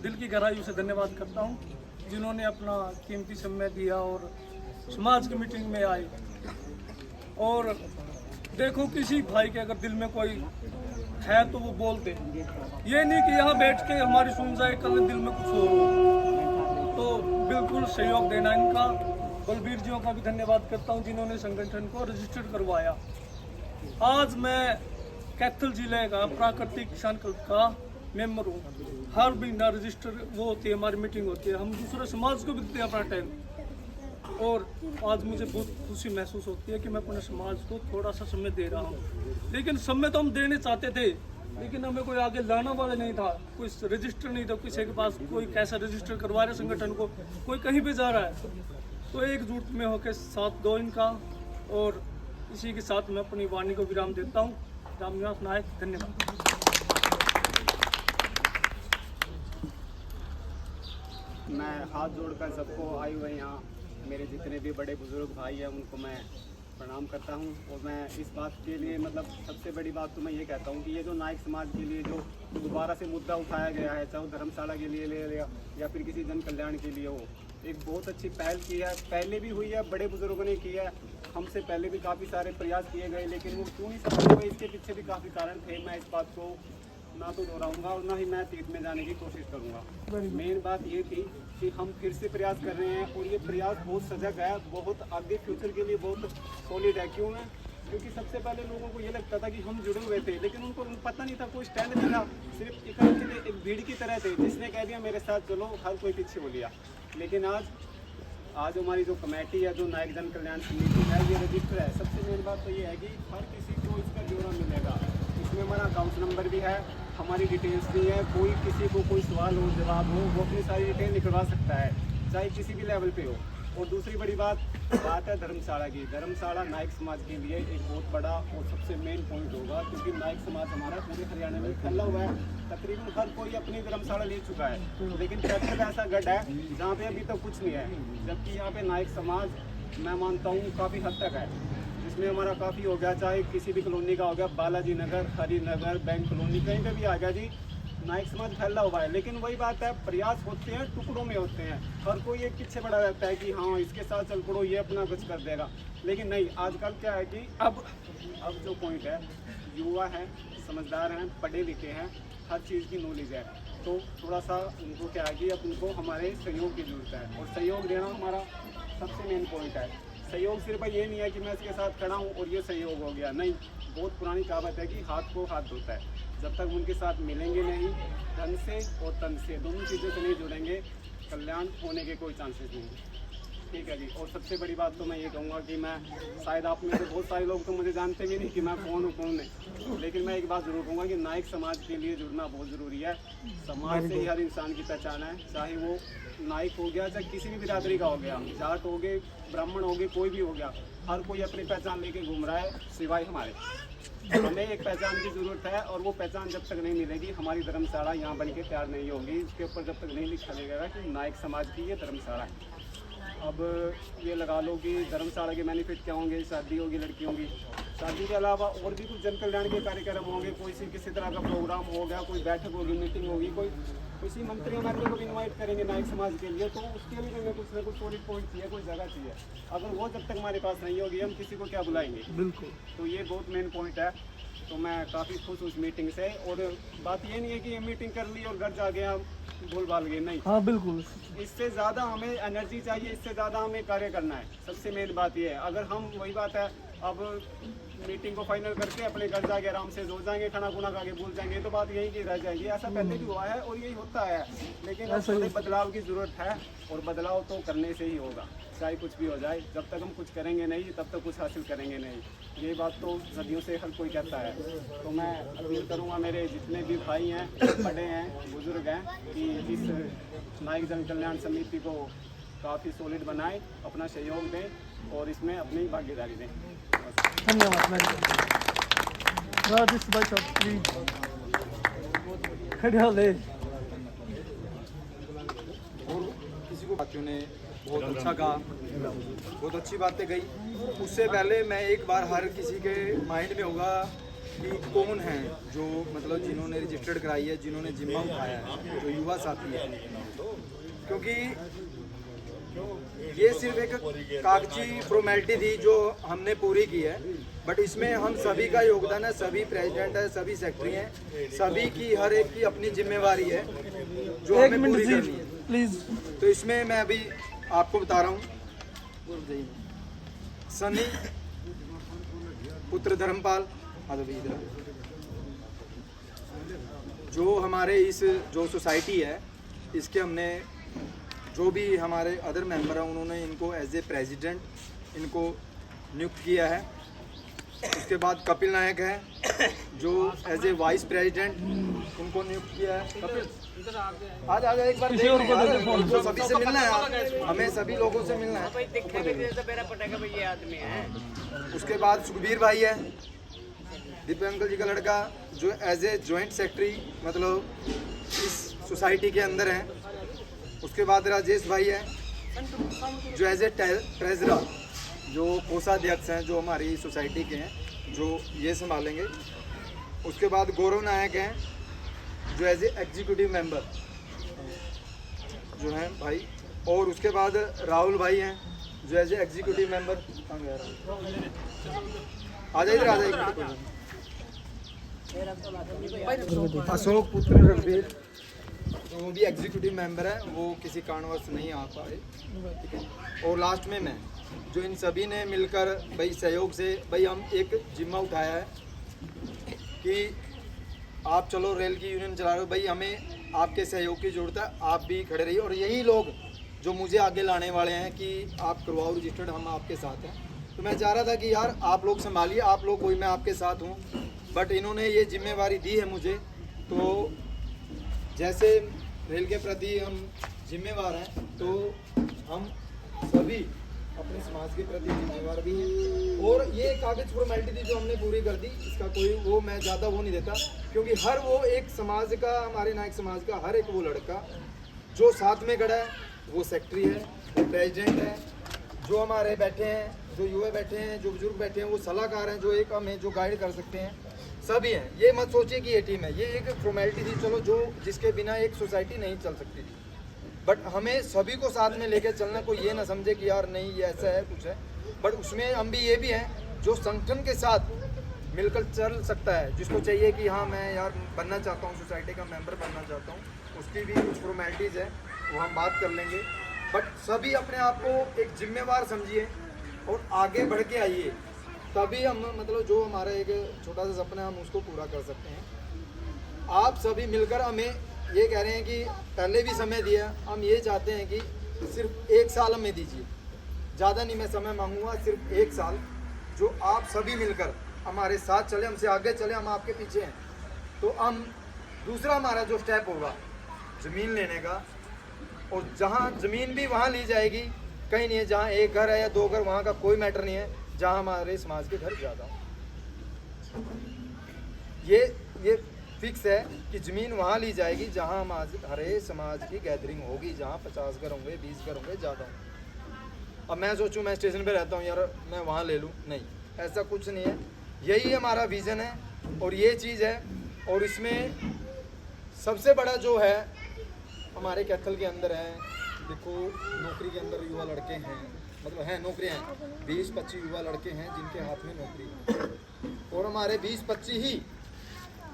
दिल की गहराइयों से धन्यवाद करता हूँ जिन्होंने अपना कीमती समय दिया और समाज की मीटिंग में आए। और देखो, किसी भाई के अगर दिल में कोई है तो वो बोलते, ये नहीं कि यहाँ बैठ के हमारी सुन जाए, कल दिल में कुछ हो। तो बिल्कुल सहयोग देना इनका। बलबीर जियों का भी धन्यवाद करता हूँ जिन्होंने संगठन को रजिस्टर्ड करवाया। आज मैं कैथल जिले का प्राकृतिक किसान क्लब का मेंबर हूँ। हर महीना रजिस्टर वो होती है, हमारी मीटिंग होती है, हम दूसरे समाज को भी देते हैं अपना टाइम। और आज मुझे बहुत खुशी महसूस होती है कि मैं अपने समाज को थोड़ा सा समय दे रहा हूँ। लेकिन समय तो हम देने चाहते थे, लेकिन हमें कोई आगे लाना वाला नहीं था, कोई रजिस्टर नहीं था, किसी के पास कोई कैसा रजिस्टर करवा रहे संगठन को, कोई कहीं भी जा रहा है। तो एकजुट में होकर साथ दो इनका। और इसी के साथ मैं अपनी वाणी को विराम देता हूँ। रामनिवास नायक, धन्यवाद। मैं हाथ जोड़कर सबको आए हुए यहाँ मेरे जितने भी बड़े बुजुर्ग भाई हैं उनको मैं प्रणाम करता हूँ। और मैं इस बात के लिए सबसे बड़ी बात तो मैं ये कहता हूँ कि ये जो नायक समाज के लिए जो दोबारा से मुद्दा उठाया गया है, चाहे वो धर्मशाला के लिए ले लिया या फिर किसी जन कल्याण के लिए हो, एक बहुत अच्छी पहल की है। पहले भी हुई है, बड़े बुजुर्गों ने की है, हमसे पहले भी काफ़ी सारे प्रयास किए गए, लेकिन वो क्यों नहीं सफल हुए, इसके पीछे भी काफ़ी कारण थे। मैं इस बात को ना तो दोहराऊंगा और ना ही मैं तीर्थ में जाने की कोशिश करूंगा। मेन बात ये थी कि हम फिर से प्रयास कर रहे हैं और ये प्रयास बहुत सजग है, बहुत आगे फ्यूचर के लिए बहुत सॉलिड है। क्यों है? क्योंकि सबसे पहले लोगों को ये लगता था कि हम जुड़े हुए थे, लेकिन उनको पता नहीं था, कोई स्टैंड नहीं था, सिर्फ एक भीड़ की तरह थे, जिसने कह दिया मेरे साथ चलो, हर कोई पीछे हो लिया। लेकिन आज हमारी जो कमेटी है, जो नायक जन कल्याण समिति है, ये रजिस्टर है। सबसे मेन बात तो ये है कि हर किसी को इसका ब्यौरा मिलेगा। इसमें हमारा अकाउंट नंबर भी है, हमारी डिटेल्स भी है। कोई किसी को कोई सवाल हो, जवाब हो, वो अपनी सारी डिटेल निकलवा सकता है, चाहे किसी भी लेवल पे हो। और दूसरी बड़ी बात है धर्मशाला की। धर्मशाला नायक समाज के लिए एक बहुत बड़ा और सबसे मेन पॉइंट होगा, क्योंकि नायक समाज हमारा पूरे हरियाणा में फैला हुआ है। तकरीबन हर कोई अपनी धर्मशाला ले चुका है, लेकिन कैथल ऐसा गढ़ है जहाँ पे अभी तक कुछ नहीं है। जबकि यहाँ पे नायक समाज मैं मानता हूँ काफ़ी हद तक है, जिसमें हमारा काफ़ी हो गया, चाहे किसी भी कॉलोनी का हो गया, बालाजी नगर, हरी नगर, बैंक कॉलोनी, कहीं पे भी आ गया जी, नायक समाज फैला हुआ है। लेकिन वही बात है, प्रयास होते हैं, टुकड़ों में होते हैं। हर कोई एक पीछे पड़ा रहता है कि हाँ इसके साथ चल पड़ो, ये अपना कुछ कर देगा। लेकिन नहीं, आजकल क्या है कि अब जो पॉइंट है, युवा हैं, समझदार हैं, पढ़े लिखे हैं, हर चीज़ की नॉलेज है, तो थोड़ा सा उनको क्या है कि अब उनको हमारे सहयोग की ज़रूरत है। और सहयोग देना हमारा सबसे मेन पॉइंट है। सहयोग सिर्फ ये नहीं है कि मैं इसके साथ खड़ा हूँ और ये सहयोग हो गया, नहीं। बहुत पुरानी कहावत है कि हाथ को हाथ धोता है। जब तक उनके साथ मिलेंगे नहीं, धन से और तन से, दोनों चीज़ों से नहीं जुड़ेंगे, कल्याण होने के कोई चांसेस नहीं। ठीक है जी। और सबसे बड़ी बात तो मैं ये कहूँगा कि मैं शायद आप में से बहुत सारे लोग तो मुझे जानते भी नहीं कि मैं कौन हूँ, कौन नहीं, लेकिन मैं एक बात ज़रूर कहूँगा कि नायक समाज के लिए जुड़ना बहुत ज़रूरी है। समाज से ही हर इंसान की पहचान है, चाहे वो नायक हो गया, चाहे किसी भी बिरादरी का हो गया, जाट हो गए, ब्राह्मण हो गए, कोई भी हो गया, हर कोई अपनी पहचान लेके घूम रहा है, सिवाय हमारे। हमें एक पहचान की ज़रूरत है, और वो पहचान जब तक नहीं मिलेगी, हमारी धर्मशाला यहाँ बन के तैयार नहीं होगी। इसके ऊपर जब तक नहीं लिखा जाएगा कि नायक समाज की ये धर्मशाला है। अब ये लगा लो कि धर्मशाला के बेनिफिट क्या होंगे, शादी होगी लड़कियों की, शादी के अलावा और भी कुछ जन कल्याण के कार्यक्रम होंगे, कोई किसी तरह का प्रोग्राम हो गया, कोई बैठक होगी, मीटिंग होगी, कोई किसी मंत्री एमएलए को भी इन्वाइट करेंगे नायक समाज के लिए, तो उसके लिए हमें कुछ ना कुछ सॉलिड पॉइंट चाहिए, कोई जगह चाहिए। अगर वो जब तक हमारे पास नहीं होगी, हम किसी को क्या बुलाएंगे। बिल्कुल। तो ये बहुत मेन पॉइंट है। तो मैं काफ़ी खुश हूँ उस मीटिंग से। और बात ये नहीं है कि ये मीटिंग कर ली और घर जा गए हम भूल भाल गए, नहीं। हाँ बिल्कुल। इससे ज़्यादा हमें एनर्जी चाहिए, इससे ज़्यादा हमें कार्य करना है। सबसे मेन बात ये है, अगर हम वही बात है, अब मीटिंग को फाइनल करके अपने घर जाके आराम से सो जाएंगे, खाना खुना खा के भूल जाएंगे, तो बात यही की रह जाएगी। ऐसा पहले भी हुआ है और यही होता है, लेकिन अब थोड़े बदलाव की ज़रूरत है, और बदलाव तो करने से ही होगा, चाहे कुछ भी हो जाए। जब तक हम कुछ करेंगे नहीं, तब तक कुछ हासिल करेंगे नहीं। ये बात तो सदियों से हर कोई कहता है। तो मैं अपील करूँगा मेरे जितने भी भाई हैं, बड़े हैं, बुजुर्ग हैं, कि इस नायक जन कल्याण समिति को काफ़ी सॉलिड बनाएं, अपना सहयोग दें और इसमें अपनी भागीदारी दें। धन्यवाद। राजेश भाई साहब प्लीज खड़े ले। और किसी को साथियों ने बहुत अच्छा कहा, बहुत अच्छी बातें कही। उससे पहले मैं एक बार हर किसी के माइंड में होगा कि कौन है जो मतलब जिन्होंने रजिस्टर्ड कराई है, जिन्होंने जिम्मा उठाया है, जो युवा साथी है, क्योंकि ये सिर्फ एक कागजी फॉर्मेलिटी थी जो हमने पूरी की है, बट इसमें हम सभी का योगदान है, सभी प्रेसिडेंट है, सभी सेक्रेटरी हैं, सभी की हर एक की अपनी जिम्मेवारी है जो एक हमें मिनट पूरी जी करनी है। प्लीज। तो इसमें मैं अभी आपको बता रहा हूँ, सनी पुत्र धर्मपाल, जो हमारे इस जो सोसाइटी है इसके हमने जो भी हमारे अदर मेंबर हैं उन्होंने इनको एज ए प्रेसिडेंट इनको नियुक्त किया है। उसके बाद कपिल नायक है जो एज ए वाइस प्रेसिडेंट उनको नियुक्त किया है। कपिल आज आ जाए एक बार, किसी और को दे दे फोन। तो सभी से मिलना है, हमें सभी लोगों से मिलना है। उसके बाद सुखबीर भाई है, दीपक अंकल जी का लड़का, जो एज ए जॉइंट सेक्रेटरी मतलब इस सोसाइटी के अंदर हैं। उसके बाद राजेश भाई है जो एज ए ट्रेजरर, जो कोषाध्यक्ष हैं, जो हमारी सोसाइटी के हैं, जो ये संभालेंगे। उसके बाद गौरव नायक हैं जो एज ए एग्जीक्यूटिव मेंबर जो हैं भाई। और उसके बाद राहुल भाई हैं जो एज ए एग्जीक्यूटिव मेंबर। आ जाए इधर, आ जाए। अशोक पुत्र रणवीर जो भी एग्जीक्यूटिव मेंबर है वो किसी कारणवश नहीं आ पाए, ठीक है। और लास्ट में मैं, जो इन सभी ने मिलकर भाई सहयोग से भाई हम एक जिम्मा उठाया है कि आप चलो रेल की यूनियन चला रहे हो भाई, हमें आपके सहयोग की ज़रूरत है, आप भी खड़े रहिए। और यही लोग जो मुझे आगे लाने वाले हैं कि आप करवाओ रजिस्टर्ड, हम आपके साथ हैं। तो मैं चाह रहा था कि यार आप लोग संभालिए, आप लोग कोई, मैं आपके साथ हूँ। बट इन्होंने ये जिम्मेवारी दी है मुझे, तो जैसे रेल के प्रति हम जिम्मेवार हैं तो हम सभी अपने समाज के प्रति जिम्मेवार भी हैं। और ये कागज फॉर्मेलिटी थी जो हमने पूरी कर दी, इसका कोई वो मैं ज़्यादा वो नहीं देता, क्योंकि हर वो एक समाज का, हमारे नायक समाज का हर एक वो लड़का जो साथ में खड़ा है, वो सेक्रेटरी है, वो प्रेसिडेंट है, जो हमारे बैठे हैं, जो युवा बैठे हैं, जो बुजुर्ग बैठे हैं, वो सलाहकार हैं, जो एक हमें जो गाइड कर सकते हैं, सभी हैं। ये मत सोचिए कि ये टीम है, ये एक फॉर्मेलिटी थी, चलो, जो जिसके बिना एक सोसाइटी नहीं चल सकती थी। बट हमें सभी को साथ में लेकर चलना, कोई ये ना समझे कि यार नहीं ये ऐसा है कुछ है, बट उसमें हम भी ये भी हैं जो संगठन के साथ मिलकर चल सकता है, जिसको चाहिए कि हाँ मैं यार बनना चाहता हूँ, सोसाइटी का मेंबर बनना चाहता हूँ, उसकी भी कुछ फॉर्मेलिटीज़ है, वो हम बात कर लेंगे। बट सभी अपने आप को एक जिम्मेवार समझिए और आगे बढ़ के आइए, तभी हम मतलब जो हमारा एक छोटा सा सपना है हम उसको पूरा कर सकते हैं। आप सभी मिलकर हमें ये कह रहे हैं कि पहले भी समय दिया, हम ये चाहते हैं कि सिर्फ 1 साल हमें दीजिए, ज़्यादा नहीं मैं समय मांगूंगा, सिर्फ 1 साल, जो आप सभी मिलकर हमारे साथ चले, हमसे आगे चले, हम आपके पीछे हैं। तो हम दूसरा हमारा जो स्टेप होगा ज़मीन लेने का, और जहाँ ज़मीन भी वहाँ ली जाएगी, कहीं नहीं है जहाँ 1 घर है या 2 घर, वहाँ का कोई मैटर नहीं है, जहाँ हमारे समाज के घर ज़्यादा हो। ये फिक्स है कि ज़मीन वहाँ ली जाएगी जहाँ हमारे समाज की गैदरिंग होगी, जहाँ 50 घर होंगे, 20 घर होंगे, ज़्यादा होंगे। अब मैं सोचूं मैं स्टेशन पे रहता हूँ यार मैं वहाँ ले लूँ, नहीं, ऐसा कुछ नहीं है। यही हमारा विज़न है और ये चीज़ है। और इसमें सबसे बड़ा जो है हमारे कैथल के अंदर है, देखो नौकरी के अंदर युवा लड़के हैं, मतलब हैं नौकरियाँ हैं, 20-25 युवा लड़के हैं जिनके हाथ में नौकरी है। और हमारे 20-25 ही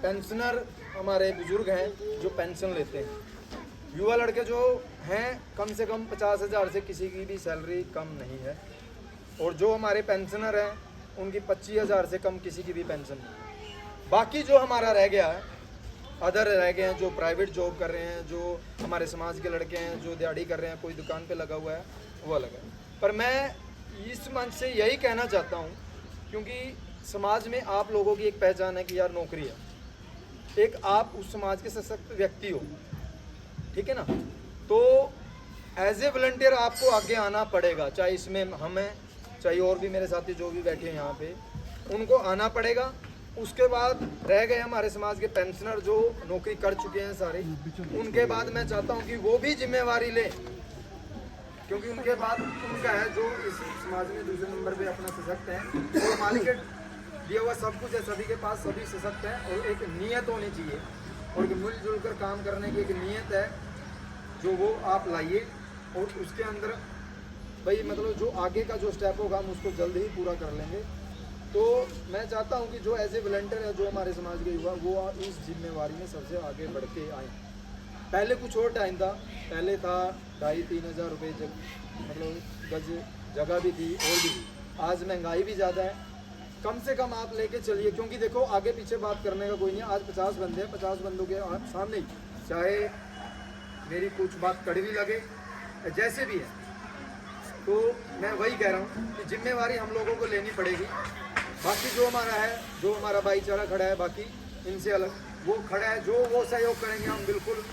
पेंशनर हमारे बुजुर्ग हैं जो पेंशन लेते हैं। युवा लड़के जो हैं कम से कम 50,000 से किसी की भी सैलरी कम नहीं है, और जो हमारे पेंशनर हैं उनकी 25,000 से कम किसी की भी पेंशन नहीं। बाकी जो हमारा रह गया है, अदर रह गए हैं जो प्राइवेट जॉब कर रहे हैं, जो हमारे समाज के लड़के हैं जो दिहाड़ी कर रहे हैं, कोई दुकान पे लगा हुआ है, वो अलग है। पर मैं इस मंच से यही कहना चाहता हूँ, क्योंकि समाज में आप लोगों की एक पहचान है कि यार नौकरी है, एक आप उस समाज के सशक्त व्यक्ति हो, ठीक है ना। तो एज ए वॉलंटियर आपको आगे आना पड़ेगा, चाहे इसमें हम हैं, चाहे और भी मेरे साथी जो भी बैठे हैं यहाँ पे, उनको आना पड़ेगा। उसके बाद रह गए हमारे समाज के पेंशनर जो नौकरी कर चुके हैं सारे, उनके बाद मैं चाहता हूँ कि वो भी जिम्मेवारी लें, क्योंकि उनके बाद उनका है जो इस समाज में दूसरे नंबर पे अपना सशक्त है। और मालिक दिया हुआ सब कुछ है सभी के पास, सभी सशक्त हैं और एक नीयत होनी चाहिए और मिलजुल कर काम करने की एक नीयत है जो वो आप लाइए और उसके अंदर भाई मतलब जो आगे का जो स्टेप होगा हम उसको जल्द ही पूरा कर लेंगे। तो मैं चाहता हूँ कि जो एज ए वॉलंटियर है जो हमारे समाज के युवा वो इस जिम्मेवारी में सबसे आगे बढ़ के आए। पहले कुछ और टाइम था, पहले था 2,500-3 हज़ार रुपये जब मतलब गज जगह भी थी और भी थी। आज महंगाई भी ज़्यादा है, कम से कम आप लेके चलिए क्योंकि देखो आगे पीछे बात करने का कोई नहीं है। आज 50 बंदे हैं, 50 बंदों के सामने ही चाहे मेरी कुछ बात कड़वी लगे जैसे भी है, तो मैं वही कह रहा हूँ कि जिम्मेवारी हम लोगों को लेनी पड़ेगी। बाकी जो हमारा है, जो हमारा भाईचारा खड़ा है बाकी इनसे अलग वो खड़ा है, जो वो सहयोग करेंगे हम बिल्कुल